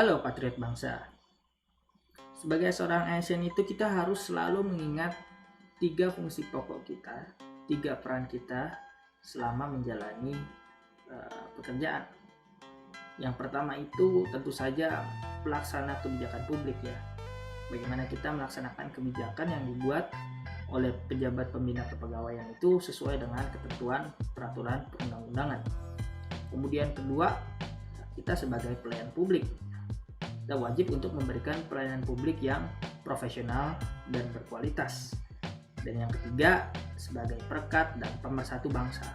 Halo patriot bangsa. Sebagai seorang ASN itu kita harus selalu mengingat tiga fungsi pokok kita, tiga peran kita selama menjalani pekerjaan. Yang pertama itu tentu saja pelaksana kebijakan publik ya. Bagaimana kita melaksanakan kebijakan yang dibuat oleh pejabat pembina kepegawaian itu sesuai dengan ketentuan peraturan perundang-undangan. Kemudian kedua, kita sebagai pelayan publik, kita wajib untuk memberikan pelayanan publik yang profesional dan berkualitas. Dan yang ketiga, sebagai perekat dan pemersatu bangsa,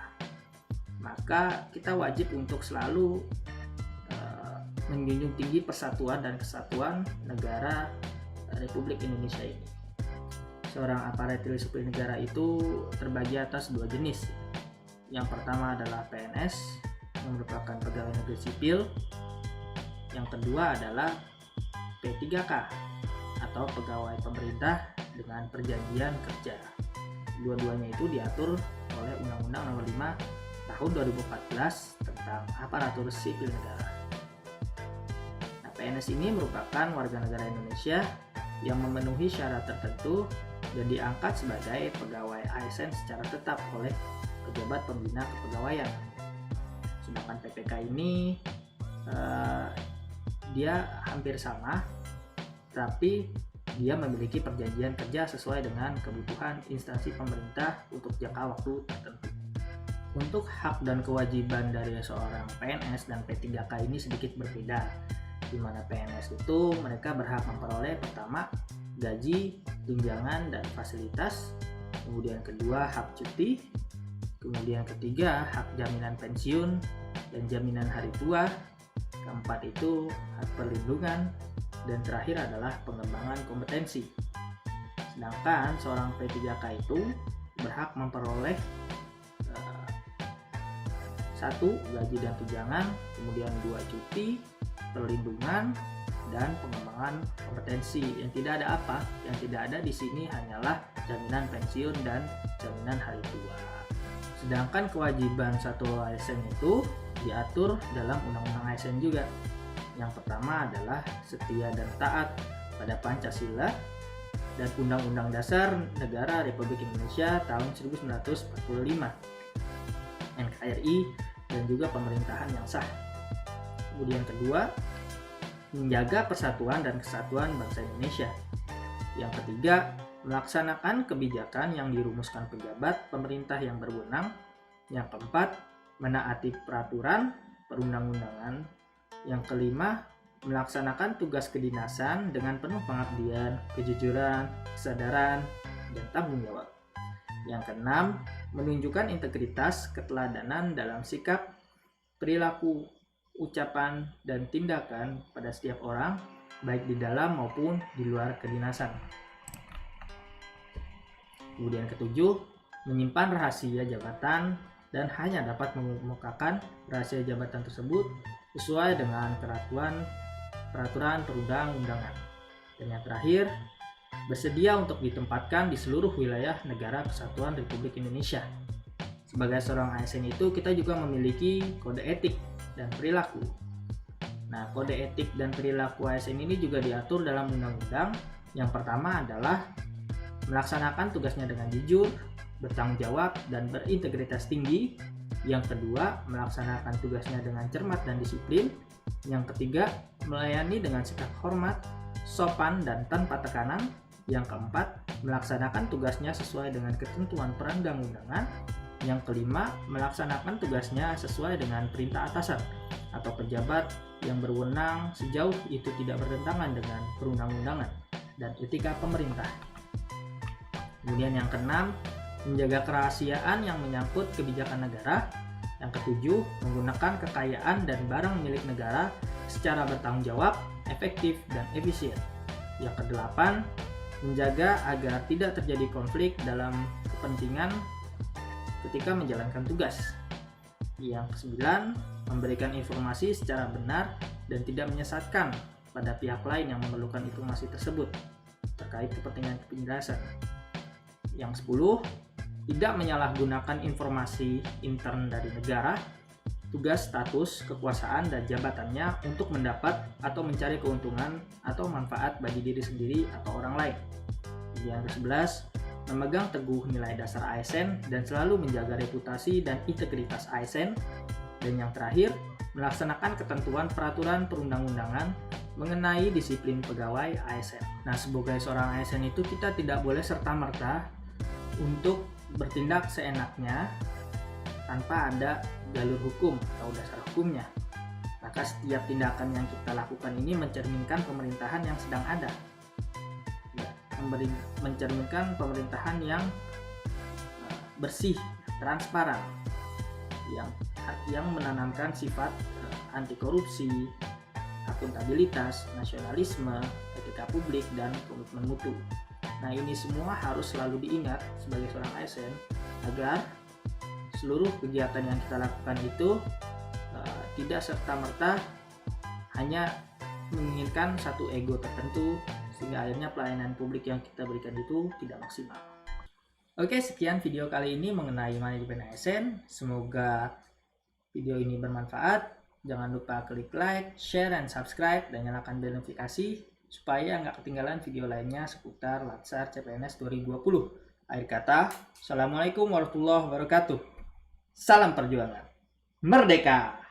maka kita wajib untuk selalu menjunjung tinggi persatuan dan kesatuan negara Republik Indonesia ini. Seorang aparatur sipil negara itu terbagi atas dua jenis. Yang pertama adalah PNS, yang merupakan pegawai negeri sipil. Yang kedua adalah P3K atau pegawai pemerintah dengan perjanjian kerja. Dua-duanya itu diatur oleh Undang-Undang Nomor 5 Tahun 2014 tentang aparatur sipil negara. Nah, PNS ini merupakan warga negara Indonesia yang memenuhi syarat tertentu dan diangkat sebagai pegawai ASN secara tetap oleh pejabat pembina kepegawaian. Sedangkan PPK ini dia hampir sama, tapi dia memiliki perjanjian kerja sesuai dengan kebutuhan instansi pemerintah untuk jangka waktu tertentu. Untuk hak dan kewajiban dari seorang PNS dan P3K ini sedikit berbeda, di mana PNS itu mereka berhak memperoleh pertama gaji, tunjangan, dan fasilitas, kemudian kedua hak cuti, kemudian ketiga hak jaminan pensiun dan jaminan hari tua, keempat itu hak perlindungan, dan terakhir adalah pengembangan kompetensi. Sedangkan seorang P3K itu berhak memperoleh satu gaji dan tunjangan, kemudian dua cuti, perlindungan, dan pengembangan kompetensi. Yang tidak ada apa? Yang tidak ada di sini hanyalah jaminan pensiun dan jaminan hari tua. Sedangkan kewajiban satu ASN itu diatur dalam Undang-Undang ASN juga. Yang pertama adalah setia dan taat pada Pancasila dan Undang-Undang Dasar Negara Republik Indonesia tahun 1945, NKRI, dan juga pemerintahan yang sah. Kemudian kedua, menjaga persatuan dan kesatuan bangsa Indonesia. Yang ketiga, melaksanakan kebijakan yang dirumuskan pejabat pemerintah yang berwenang. Yang keempat, menaati peraturan perundang-undangan. Yang kelima, melaksanakan tugas kedinasan dengan penuh pengabdian, kejujuran, kesadaran, dan tanggung jawab. Yang keenam, menunjukkan integritas, keteladanan dalam sikap, perilaku, ucapan, dan tindakan pada setiap orang, baik di dalam maupun di luar kedinasan. Kemudian ketujuh, menyimpan rahasia jabatan dan hanya dapat mengemukakan rahasia jabatan tersebut sesuai dengan peraturan perundang-undangan. Dan yang terakhir, bersedia untuk ditempatkan di seluruh wilayah negara kesatuan Republik Indonesia. Sebagai seorang ASN itu kita juga memiliki kode etik dan perilaku. Nah, kode etik dan perilaku ASN ini juga diatur dalam undang-undang. Yang pertama adalah melaksanakan tugasnya dengan jujur, bertanggung jawab, dan berintegritas tinggi. Yang kedua, melaksanakan tugasnya dengan cermat dan disiplin. Yang ketiga, melayani dengan sikap hormat, sopan, dan tanpa tekanan. Yang keempat, melaksanakan tugasnya sesuai dengan ketentuan perundang-undangan. Yang kelima, melaksanakan tugasnya sesuai dengan perintah atasan atau pejabat yang berwenang sejauh itu tidak bertentangan dengan perundang-undangan dan etika pemerintah. Kemudian yang keenam, menjaga kerahasiaan yang menyangkut kebijakan negara. Yang ketujuh, menggunakan kekayaan dan barang milik negara secara bertanggung jawab, efektif, dan efisien. Yang kedelapan, menjaga agar tidak terjadi konflik dalam kepentingan ketika menjalankan tugas. Yang kesembilan, memberikan informasi secara benar dan tidak menyesatkan pada pihak lain yang memerlukan informasi tersebut terkait kepentingan penjelasan. Yang 10, tidak menyalahgunakan informasi intern dari negara. tugas, status, kekuasaan, dan jabatannya untuk mendapat atau mencari keuntungan atau manfaat bagi diri sendiri atau orang lain. Yang ke-11, memegang teguh nilai dasar ASN dan selalu menjaga reputasi dan integritas ASN. Dan yang terakhir, melaksanakan ketentuan peraturan perundang-undangan mengenai disiplin pegawai ASN. Nah, sebagai seorang ASN itu kita tidak boleh serta-merta untuk bertindak seenaknya tanpa ada jalur hukum atau dasar hukumnya. Maka setiap tindakan yang kita lakukan ini mencerminkan pemerintahan yang sedang ada. Mencerminkan pemerintahan yang bersih, transparan, yang menanamkan sifat anti korupsi, akuntabilitas, nasionalisme, etika publik, dan komitmen mutu. Nah, ini semua harus selalu diingat sebagai seorang ASN agar seluruh kegiatan yang kita lakukan itu tidak serta-merta hanya menginginkan satu ego tertentu sehingga akhirnya pelayanan publik yang kita berikan itu tidak maksimal. Oke, sekian video kali ini mengenai manajemen ASN. Semoga video ini bermanfaat. Jangan lupa klik like, share, dan subscribe, dan nyalakan bel notifikasi supaya nggak ketinggalan video lainnya seputar Latsar CPNS 2020. Akhir kata, Assalamualaikum warahmatullahi wabarakatuh. Salam perjuangan. Merdeka!